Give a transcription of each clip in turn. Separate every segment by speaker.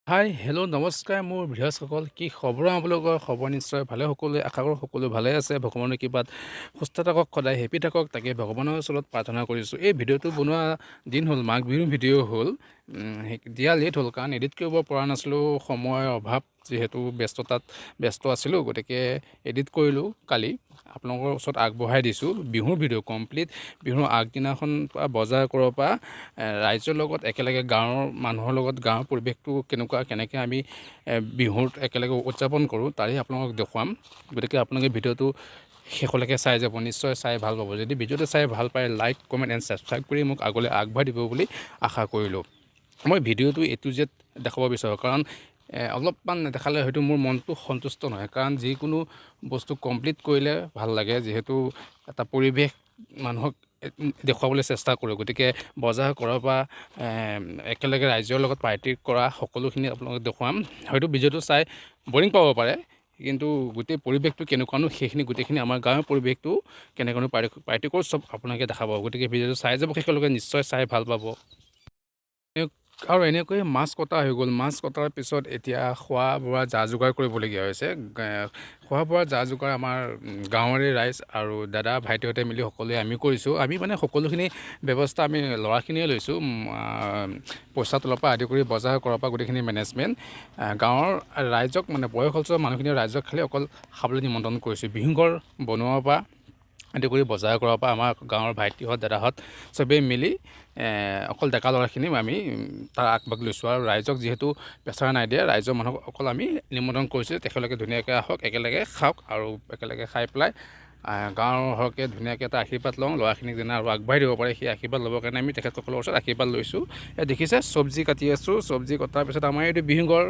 Speaker 1: Hi hello' নমস্কাৰ মোৰ বৃহস্পতিসকল কি খবৰ আপোনালোকৰ খবৰ নিশ্চয় ভালে সকলোৱে আশা কৰোঁ সকলোৱে ভালে আছে ভগৱানৰ কৃপাত সুস্থ থাকক সদায় হেপী থাকক তাকে ভগৱানৰ ওচৰত প্ৰাৰ্থনা কৰিছোঁ এই ভিডিঅ'টো বনোৱা দিন হ'ল মাঘ বিহুৰ ভিডিঅ' হ'ল দিয়া লেট হ'ল কাৰণ এডিট কৰিব পৰা নাছিলোঁ সময়ৰ অভাৱ যিহেতু ব্যস্ত আছিলোঁ গতিকে এডিট কৰিলোঁ কালি আপোনালোকৰ ওচৰত আগবঢ়াই দিছোঁ বিহুৰ ভিডিঅ' কমপ্লিট বিহুৰ আগদিনাখন পৰা বজাৰ কৰাৰ পৰা ৰাইজৰ লগত একেলগে গাঁৱৰ মানুহৰ লগত গাঁৱৰ পৰিৱেশটো কেনেকৈ আমি বিহুত একেলগে উদযাপন কৰোঁ তাৰেই আপোনালোকক দেখুৱাম গতিকে আপোনালোকে ভিডিঅ'টো শেষলৈকে চাই যাব নিশ্চয় চাই ভাল পাব যদি ভিডিঅ'টো চাই ভাল পায় লাইক কমেণ্ট এণ্ড ছাবস্ক্ৰাইব কৰি মোক আগলৈ আগবঢ়াই দিব বুলি আশা কৰিলোঁ মই ভিডিঅ'টো A to Z দেখাব বিচাৰোঁ কাৰণ অলপমান নেদেখালে হয়তো মোৰ মনটো সন্তুষ্ট নহয় কাৰণ যিকোনো বস্তু কমপ্লিট কৰিলে ভাল লাগে যিহেতু এটা পৰিৱেশ মানুহক দেখুৱাবলৈ চেষ্টা কৰোঁ গতিকে বজাৰ কৰাৰ পৰা একেলগে ৰাইজৰ লগত পাৰ্টি কৰা সকলোখিনি আপোনালোকক দেখুৱাম হয়তো ভিডিঅ'টো চাই বৰিং পাব পাৰে কিন্তু গোটেই পৰিৱেশটো কেনেকুৱানো সেইখিনি গোটেইখিনি আমাৰ গাঁৱৰ পৰিৱেশটো কেনেকুৱানো পাৰ্টি কৰোঁ চব আপোনালোকে দেখা পাব গতিকে ভিডিঅ'টো চাই যাব শেষলৈকে নিশ্চয় চাই ভাল পাব আৰু এনেকৈয়ে মাছ কটা হৈ গ'ল মাছ কটাৰ পিছত এতিয়া খোৱা বোৱা যা যোগাৰ কৰিবলগীয়া হৈছে খোৱা বোৱা যা যোগাৰ আমাৰ গাঁৱৰে ৰাইজ আৰু দাদা ভাইটিহঁতে মিলি সকলোৱে আমি কৰিছোঁ আমি মানে সকলোখিনি ব্যৱস্থা আমি ল'ৰাখিনিয়ে লৈছোঁ পইচা তোলাৰ পৰা আদি কৰি বজাৰ কৰাৰ পৰা গোটেইখিনি মেনেজমেণ্ট গাঁৱৰ ৰাইজক মানে বয়সস্থ মানুহখিনি ৰাইজক খালি অকল খাবলৈ নিমন্ত্ৰণ কৰিছোঁ বিহুঘৰ বনোৱাৰ পৰা আদি কৰি বজাৰ কৰাৰ পৰা আমাৰ গাঁৱৰ ভাইটিহঁত দাদাহঁত চবেই মিলি অকল ডেকা ল'ৰাখিনি আমি তাৰ আগভাগ লৈছোঁ আৰু ৰাইজক যিহেতু প্ৰেছাৰ নাই দিয়ে ৰাইজৰ মানুহক অকল আমি নিমন্ত্ৰণ কৰিছোঁ তেখেতলোকে ধুনীয়াকৈ আহক একেলগে খাওক আৰু একেলগে খাই পেলাই গাঁৱৰ হকে ধুনীয়াকৈ এটা আশীৰ্বাদ লওঁ ল'ৰাখিনিক যেনে আৰু আগবাঢ়ি দিব পাৰে সেই আশীৰ্বাদ ল'বৰ কাৰণে আমি তেখেতসকলৰ ওচৰত আশীৰ্বাদ লৈছোঁ দেখিছে চব্জি কাটি আছোঁ চব্জি কটাৰ পিছত আমাৰ এইটো বিহুঘৰ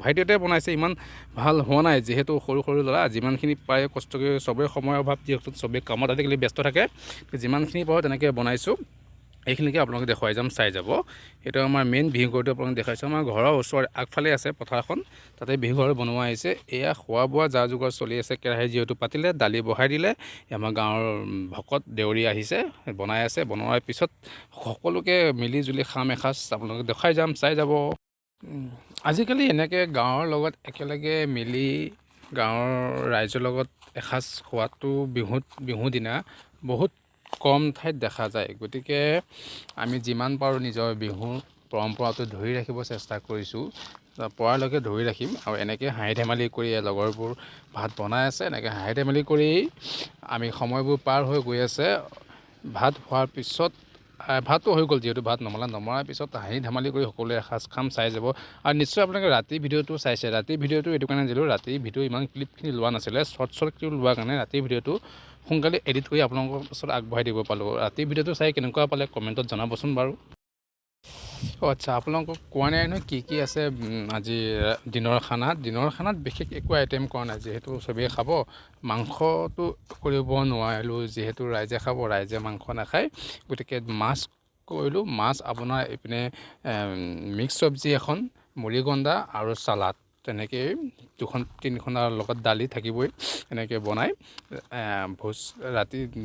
Speaker 1: ভাইটিহঁতে বনাইছে ইমান ভাল হোৱা নাই যিহেতু সৰু সৰু ল'ৰা যিমানখিনি পাৰে কষ্ট কৰি চবেই সময়ৰ অভাৱ যিহেতু চবেই কামত আজিকালি ব্যস্ত থাকে যিমানখিনি পাৰোঁ তেনেকৈ বনাইছোঁ এইখিনিকে আপোনালোকে দেখুৱাই যাম চাই যাব এইটো আমাৰ মেইন বিহুঘৰটো আপোনালোকে দেখাইছোঁ আমাৰ ঘৰৰ ওচৰৰ আগফালে আছে পথাৰখন তাতে বিহুঘৰ বনোৱা হৈছে এয়া খোৱা বোৱা যা যোগাৰ চলি আছে কেৰাহী যিহেতু পাতিলে দালি বহাই দিলে আমাৰ গাঁৱৰ ভকত দেউৰী আহিছে বনাই আছে বনোৱাৰ পিছত সকলোকে মিলি জুলি খাম এসাঁজ আপোনালোকে দেখাই যাম চাই যাব আজিকালি এনেকৈ গাঁৱৰ লগত একেলগে মিলি গাঁৱৰ ৰাইজৰ লগত এসাঁজ খোৱাটো বিহু দিনা বহুত কম ঠাইত দেখা যায় গতিকে আমি যিমান পাৰোঁ নিজৰ বিহুৰ পৰম্পৰাটো ধৰি ৰাখিব চেষ্টা কৰিছোঁ পৰালৈকে ধৰি ৰাখিম আৰু এনেকৈ হাঁহি ধেমালি কৰি লগৰবোৰ ভাত বনাই আছে এনেকৈ হাঁহি ধেমালি কৰি আমি সময়বোৰ পাৰ হৈ গৈ আছে ভাত হোৱাৰ পিছত ভাতটো হৈ গ'ল যিহেতু ভাত নমৰাৰ পিছত হাঁহি ধেমালি কৰি সকলোৱে এসাঁজ খাম চাই যাব আৰু নিশ্চয় আপোনালোকে ৰাতিৰ ভিডিঅ'টো চাইছে ৰাতিৰ ভিডিঅ'টো এইটো কাৰণে দিলোঁ ৰাতিৰ ভিডিঅ' ইমান ক্লিপখিনি লোৱা নাছিলে শ্বৰ্ট ক্লিপ লোৱাৰ কাৰণে ৰাতিৰ ভিডিঅ'টো সোনকালে এডিট কৰি আপোনালোকৰ ওচৰত আগবঢ়াই দিব পালোঁ ৰাতিৰ ভিডিঅ'টো চাই কেনেকুৱা পালে কমেণ্টত জনাবচোন বাৰু আচ্ছা আপোনালোকক কোৱা নাই নহয় কি আছে আজি দিনৰ খানাত বিশেষ একো আইটেম কৰা নাই যিহেতু চবেই খাব মাংসটো কৰিব নোৱাৰিলোঁ যিহেতু ৰাইজে খাব ৰাইজে মাংস নাখায় গতিকে মাছ কৰিলোঁ মাছ আপোনাৰ এইপিনে মিক্স চব্জি এখন মুৰিগণ্ডা আৰু চালাড তেনেকৈ তিনিখনৰ লগত দালি থাকিবই এনেকৈ বনাই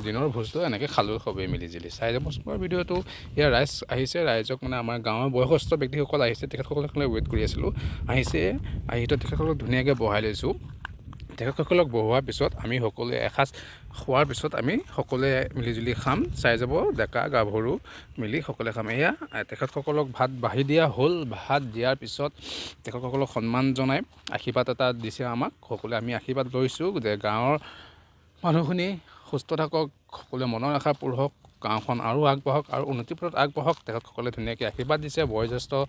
Speaker 1: দিনৰ ভোজটো এনেকৈ খালোঁ সবেই মিলি জুলি চাই যাব ভিডিঅ'টো ইয়াৰ ৰাইজ আহিছে ৰাইজক মানে আমাৰ গাঁৱৰ বয়সস্থ ব্যক্তিসকল আহিছে তেখেতসকলক ৱেইট কৰি আছিলোঁ আহি তেখেতসকলক ধুনীয়াকৈ বহাই লৈছোঁ তেখেতসকলক বহোৱাৰ পিছত আমি সকলোৱে এসাঁজ খোৱাৰ পিছত আমি সকলোৱে মিলিজুলি খাম চাই যাব ডেকা গাভৰু মিলি সকলোৱে খাম এয়া তেখেতসকলক ভাত বাঢ়ি দিয়া হ'ল ভাত দিয়াৰ পিছত তেখেতসকলক সন্মান জনাই আশীৰ্বাদ এটা দিছে আমাক সকলোৱে আমি আশীৰ্বাদ লৈছোঁ যে গাঁৱৰ মানুহখিনি সুস্থ থাকক সকলোৱে মনৰ আশা পূৰ হওক গাঁওখন আৰু আগবাঢ়ক আৰু উন্নতিৰ পথত আগবাঢ়ক তেখেতসকলে ধুনীয়াকৈ আশীৰ্বাদ দিছে বয়োজ্যেষ্ঠৰ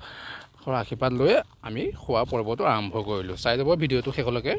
Speaker 1: আশীৰ্বাদ লৈ আমি খোৱা পৰ্বটো আৰম্ভ কৰিলোঁ চাই যাব ভিডিঅ'টো শেষলৈকে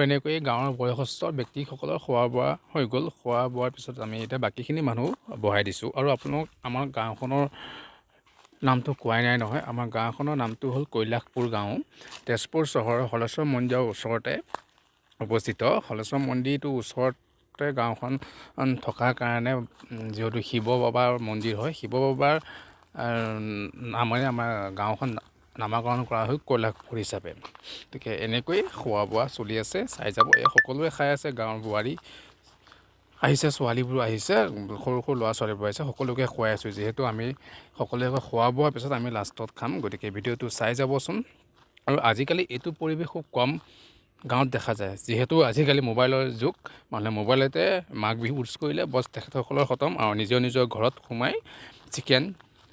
Speaker 1: এনেকৈয়ে গাঁৱৰ বয়সস্থ ব্যক্তিসকলৰ খোৱা বোৱা হৈ গ'ল। খোৱা বোৱাৰ পিছত আমি এতিয়া বাকীখিনি মানুহ বহাই দিছোঁ। আৰু আপোনাক আমাৰ গাঁওখনৰ নামটো কোৱাই নাই নহয়। আমাৰ গাঁওখনৰ নামটো হ'ল কৈলাশপুৰ গাঁও, তেজপুৰ চহৰৰ হলেশ্বৰ মন্দিৰৰ ওচৰতে অৱস্থিত। হলেশ্বৰ মন্দিৰটোৰ ওচৰতে গাঁওখন থকাৰ কাৰণে যিহেতু শিৱ বাবাৰ মন্দিৰ হয়, শিৱ বাবাৰ নামেৰে আমাৰ গাঁওখন নামাকৰণ কৰা হয় কৈলাশপুৰ হিচাপে। গতিকে এনেকৈ খোৱা বোৱা চলি আছে, চাই যাব। এই সকলোৱে খাই আছে, গাঁৱৰ বোৱাৰী আহিছে, ছোৱালীবোৰ আহিছে, সৰু সৰু ল'ৰা ছোৱালীবোৰ আহিছে, সকলোকে খুৱাই আছোঁ। যিহেতু আমি সকলোৱে খোৱা বোৱাৰ পিছত আমি লাষ্টত খাম, গতিকে ভিডিঅ'টো চাই যাবচোন। আৰু আজিকালি এইটো পৰিৱেশ খুব কম গাঁৱত দেখা যায়, যিহেতু আজিকালি মোবাইলৰ যুগ। মানুহে মোবাইলতে মাঘ বিহু উৎসৱ কৰিলে বছ তেখেতসকলৰ খতম, আৰু নিজৰ নিজৰ ঘৰত সোমাই চিকেন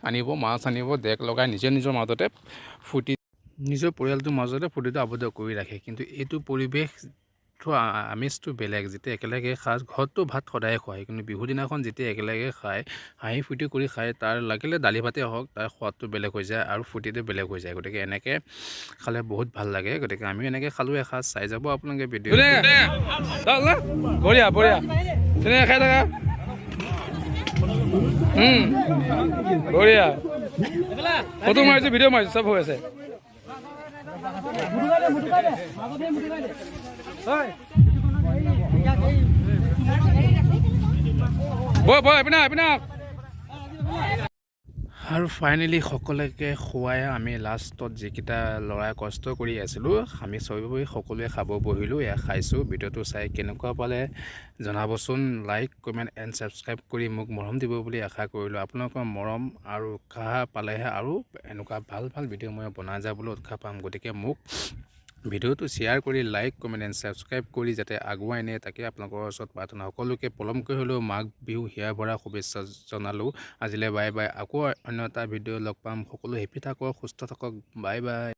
Speaker 1: আনিব, মাছ আনিব, ডেক লগাই নিজৰ মাজতে ফূৰ্তি, নিজৰ পৰিয়ালটোৰ মাজতে ফূৰ্তিটো আবদ্ধ কৰি ৰাখে। কিন্তু এইটো পৰিৱেশ আমেজটো বেলেগ। যেতিয়া একেলগে খায়, ঘৰততো ভাত সদায়ে খুৱায়, কিন্তু বিহুৰ দিনাখন যেতিয়া একেলগে খায়, হাঁহি ফূৰ্তি কৰি খায়, তাৰ লাগিলে দালি ভাতেই হওক, তাৰ সোৱাদটো বেলেগ হৈ যায় আৰু ফূৰ্তিটো বেলেগ হৈ যায়। গতিকে এনেকৈ খালে বহুত ভাল লাগে। গতিকে আমিও এনেকৈ খালোঁ এসাঁজ, চাই যাব আপোনালোকে ভিডিঅ'। বঢ়িয়া বঢ়িয়া, ধুনীয়া খাই থাকা। বঢ়িয়া, ফটো মাৰিছোঁ, ভিডিঅ' মাৰিছোঁ, চব হৈ আছে। আৰু ফাইনেলি সকলোকে খুৱাই আমি লাষ্টত যিকেইটা ল'ৰাই কষ্ট কৰি আছিলোঁ, আমি চবেই সকলোৱে খাব বহিলোঁ। এয়া খাইছোঁ। ভিডিঅ'টো চাই কেনেকুৱা পালে জনাবচোন। লাইক, কমেণ্ট এণ্ড ছাবস্ক্ৰাইব কৰি মোক মৰম দিব বুলি আশা কৰিলোঁ। আপোনালোকৰ মৰম আৰু উৎসাহ পালেহে আৰু এনেকুৱা ভাল ভাল ভিডিঅ' মই বনাই যাবলৈ উৎসাহ পাম। গতিকে মোক ভিডিঅ'টো শ্বেয়াৰ কৰি, লাইক, কমেণ্ট এণ্ড ছাবস্ক্ৰাইব কৰি যাতে আগুৱাই নিয়ে, তাকে আপোনালোকৰ ওচৰত প্ৰাৰ্থনা। সকলোকে পলমকৈ হ'লেও মাঘ বিহু হিয়াৰ ভৰা শুভেচ্ছা জনালোঁ। আজিলৈ বাই বাই। আকৌ অন্য এটা ভিডিঅ' লগ পাম। সকলো হেপী থাকক, সুস্থ থাকক। Bye bye.